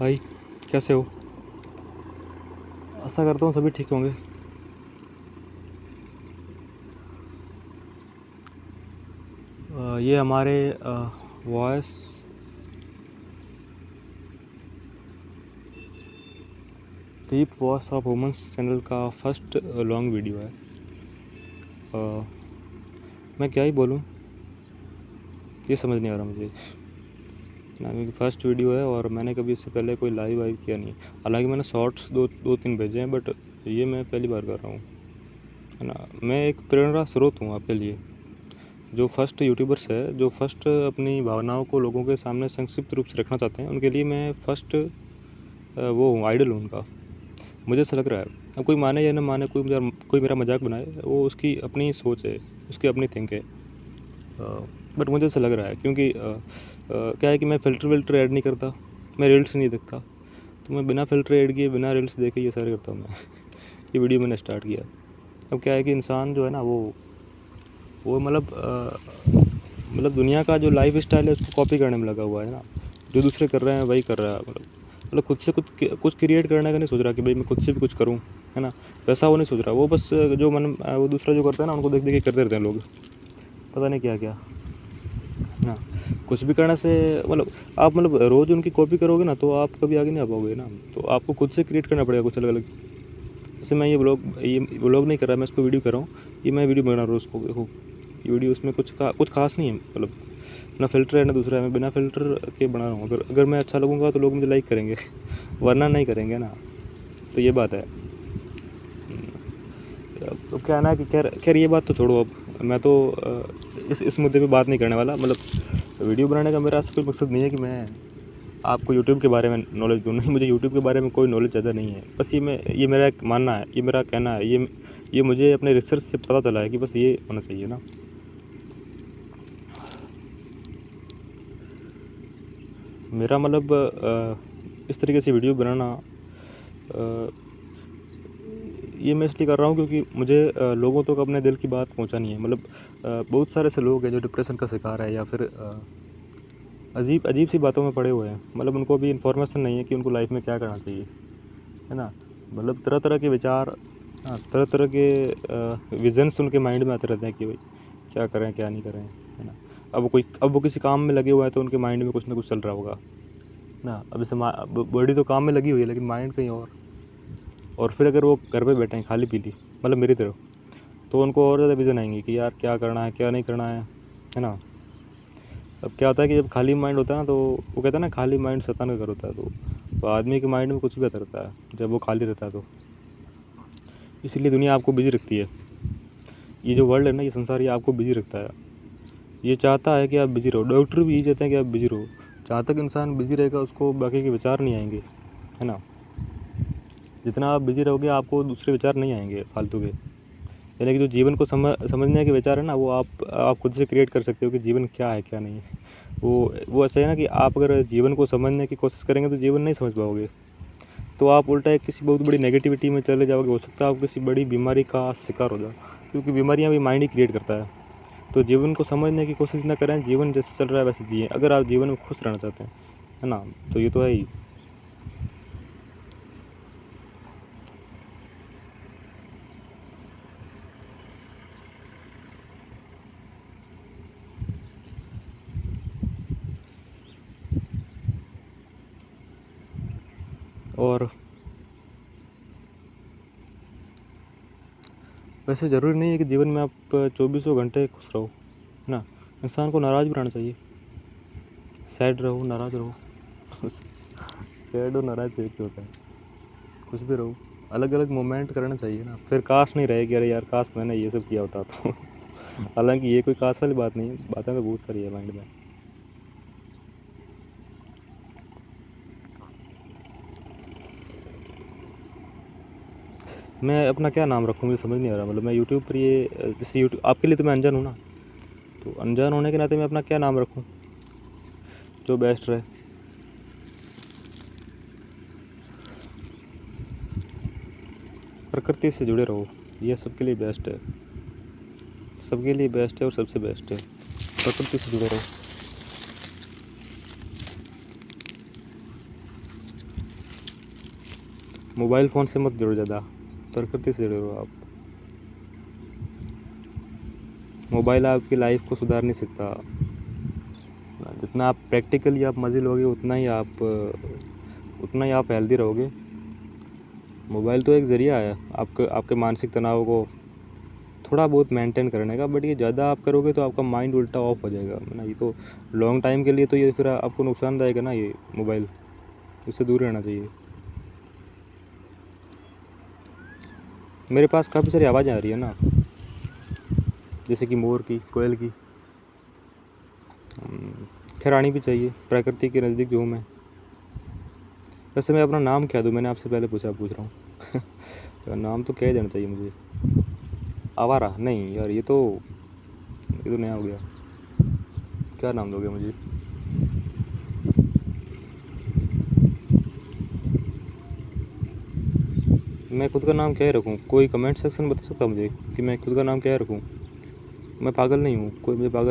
भाई, कैसे हो? आशा करता हूँ सभी ठीक होंगे। ये हमारे voice deep voice of women's channel का फर्स्ट लॉन्ग वीडियो है। मैं क्या ही बोलूँ, ये समझ नहीं आ रहा मुझे ना। मेरी फर्स्ट वीडियो है और मैंने कभी इससे पहले कोई लाइव वाइव किया नहीं। हालांकि मैंने शॉर्ट्स दो तीन भेजे हैं, बट ये मैं पहली बार कर रहा हूँ, है ना। मैं एक प्रेरणा स्रोत हूँ आपके लिए। जो फर्स्ट यूट्यूबर्स है, जो फर्स्ट अपनी भावनाओं को लोगों के सामने संक्षिप्त रूप से रखना चाहते हैं, उनके लिए मैं फर्स्ट वो हूँ, आइडल हूँ उनका। मुझे ऐसा लग रहा है, अब कोई माने या ना माने, कोई मेरा मजाक बनाए, वो उसकी अपनी सोच है, उसकी अपनी थिंक है। बट मुझे ऐसा लग रहा है क्योंकि क्या है कि मैं फ़िल्टर ऐड नहीं करता, मैं रील्स नहीं देखता, तो मैं बिना फ़िल्टर ऐड किए, बिना रील्स देखे ये सारे करता हूँ मैं। ये वीडियो मैंने स्टार्ट किया। अब क्या है कि इंसान जो है ना, वो मतलब दुनिया का जो लाइफ स्टाइल है उसको कॉपी करने में लगा हुआ है ना। जो दूसरे कर रहे हैं वही कर रहा है। मतलब खुद से कुछ क्रिएट करने का नहीं सोच रहा कि भाई मैं खुद से भी कुछ करूं, है ना। वैसा वो नहीं सोच रहा। वो बस वो दूसरा जो करता है ना, उनको देख देख के करते रहते हैं लोग, पता नहीं क्या क्या, है ना। कुछ भी करने से आप रोज़ उनकी कॉपी करोगे ना, तो आप कभी आगे नहीं आ पाओगे ना। तो आपको खुद से क्रिएट करना पड़ेगा कुछ अलग अलग। जैसे मैं ये व्लॉग नहीं कर रहा, मैं इसको वीडियो कर रहा हूँ। ये मैं वीडियो बना रहा हूँ उसको, देखो ये वीडियो, उसमें कुछ खास नहीं है। ना फ़िल्टर है ना दूसरा है, मैं बिना फ़िल्टर के बना रहा हूँ। अगर मैं अच्छा लगूंगा तो लोग मुझे लाइक करेंगे, वरना नहीं करेंगे ना। तो ये बात है। तो क्या है ना कि खैर ये बात तो छोड़ो। अब मैं तो इस मुद्दे पे बात नहीं करने वाला। वीडियो बनाने का मेरा ऐसा कोई मकसद नहीं है कि मैं आपको यूट्यूब के बारे में नॉलेज दूँ। नहीं, मुझे यूट्यूब के बारे में कोई नॉलेज ज़्यादा नहीं है। बस ये मेरा एक मानना है, ये मेरा कहना है, ये मुझे अपने रिसर्च से पता चला है कि बस ये होना चाहिए ना। मेरा इस तरीके से वीडियो बनाना ये मैं इसलिए कर रहा हूँ क्योंकि मुझे लोगों तक अपने दिल की बात पहुँचानी है। बहुत सारे ऐसे लोग हैं जो डिप्रेशन का शिकार है या फिर अजीब सी बातों में पड़े हुए हैं। उनको भी इन्फॉर्मेशन नहीं है कि उनको लाइफ में क्या करना चाहिए, है ना। तरह तरह के विचार, हाँ, तरह तरह के विजन्स उनके माइंड में आते रहते हैं कि भाई क्या करें क्या नहीं करें, है ना। अब वो किसी काम में लगे हुए हैं तो उनके माइंड में कुछ ना कुछ चल रहा होगा ना। अब जैसे बॉडी तो काम में लगी हुई है लेकिन माइंड कहीं और फिर अगर वो घर पे बैठे हैं खाली पीली, मेरी तरह, तो उनको और ज़्यादा विज़न आएंगे कि यार क्या करना है क्या नहीं करना है ना। अब क्या होता है कि जब खाली माइंड होता है ना, तो वो कहता है ना, खाली माइंड शैतान का घर होता है। तो आदमी के माइंड में कुछ भी आता रहता है जब वो खाली रहता है। तो इसीलिए दुनिया आपको बिजी रखती है। ये जो वर्ल्ड है ना, ये संसार, ये आपको बिजी रखता है। ये चाहता है कि आप बिजी रहो। डॉक्टर भी यही चाहते हैं कि आप बिजी रहो। जहाँ तक इंसान बिजी रहेगा उसको बाकी के विचार नहीं आएंगे, है ना। जितना आप बिजी रहोगे आपको दूसरे विचार नहीं आएंगे फालतू के। यानी कि जो जीवन को समझने के विचार है ना, वो आप खुद से क्रिएट कर सकते हो कि जीवन क्या है क्या नहीं है। वो ऐसा है ना कि आप अगर जीवन को समझने की कोशिश करेंगे तो जीवन नहीं समझ पाओगे। तो आप उल्टा एक किसी बहुत बड़ी नेगेटिविटी में चले जाओगे। हो सकता है आप किसी बड़ी बीमारी का शिकार हो जाओ, क्योंकि बीमारियां भी माइंड ही क्रिएट करता है। तो जीवन को समझने की कोशिश ना करें, जीवन जैसे चल रहा है वैसे जिए, अगर आप जीवन में खुश रहना चाहते हैं, है ना। तो ये तो है ही। और वैसे ज़रूरी नहीं है कि जीवन में आप 24 घंटे खुश रहो, है ना। इंसान को नाराज़ भी रहना चाहिए। सैड रहो, नाराज़ रहो। सैड और नाराज़ एक ही होता है। कुछ भी रहो, अलग अलग मोमेंट करना चाहिए ना। फिर काश नहीं रहे कि अरे यार काश मैंने ये सब किया होता तो। हालांकि ये कोई काश वाली बात नहीं है, बातें तो बहुत सारी है माइंड में। मैं अपना क्या नाम रखूँ ये समझ नहीं आ रहा। मैं यूट्यूब पर जैसे यूट्यूब आपके लिए तो मैं अनजान हूँ ना, तो अनजान होने के नाते मैं अपना क्या नाम रखूँ जो बेस्ट रहे। प्रकृति से जुड़े रहो, ये सबके लिए बेस्ट है। सबके लिए बेस्ट है और सबसे बेस्ट है। प्रकृति से जुड़े रहो। मोबाइल फ़ोन से मत जुड़ो ज़्यादा, प्रकृति से जुड़ो आप। मोबाइल आपकी लाइफ को सुधार नहीं सकता। जितना आप प्रैक्टिकली आप मज़े लोगे उतना ही आप हेल्दी रहोगे। मोबाइल तो एक ज़रिया है आपके मानसिक तनाव को थोड़ा बहुत मेंटेन करने का, बट ये ज़्यादा आप करोगे तो आपका माइंड उल्टा ऑफ हो जाएगा ना। ये तो लॉन्ग टाइम के लिए तो ये फिर आपको नुकसानदायक है ना ये मोबाइल, इससे दूर रहना चाहिए। मेरे पास काफ़ी सारी आवाज़ें आ रही है ना, जैसे कि मोर की, कोयल की। खैर आनी भी चाहिए, प्रकृति के नज़दीक जो हूँ मैं। वैसे मैं अपना नाम क्या दूँ, मैंने आपसे पहले पूछ रहा हूँ नाम तो क्या ही देना चाहिए मुझे। आवारा नहीं यार, ये तो नया हो गया। क्या नाम दोगे मुझे? मैं खुद का नाम क्या ही रखूँ? कोई कमेंट सेक्शन बता सकता मुझे कि मैं खुद का नाम क्या ही रखूँ? मैं पागल नहीं हूँ, कोई मुझे पागल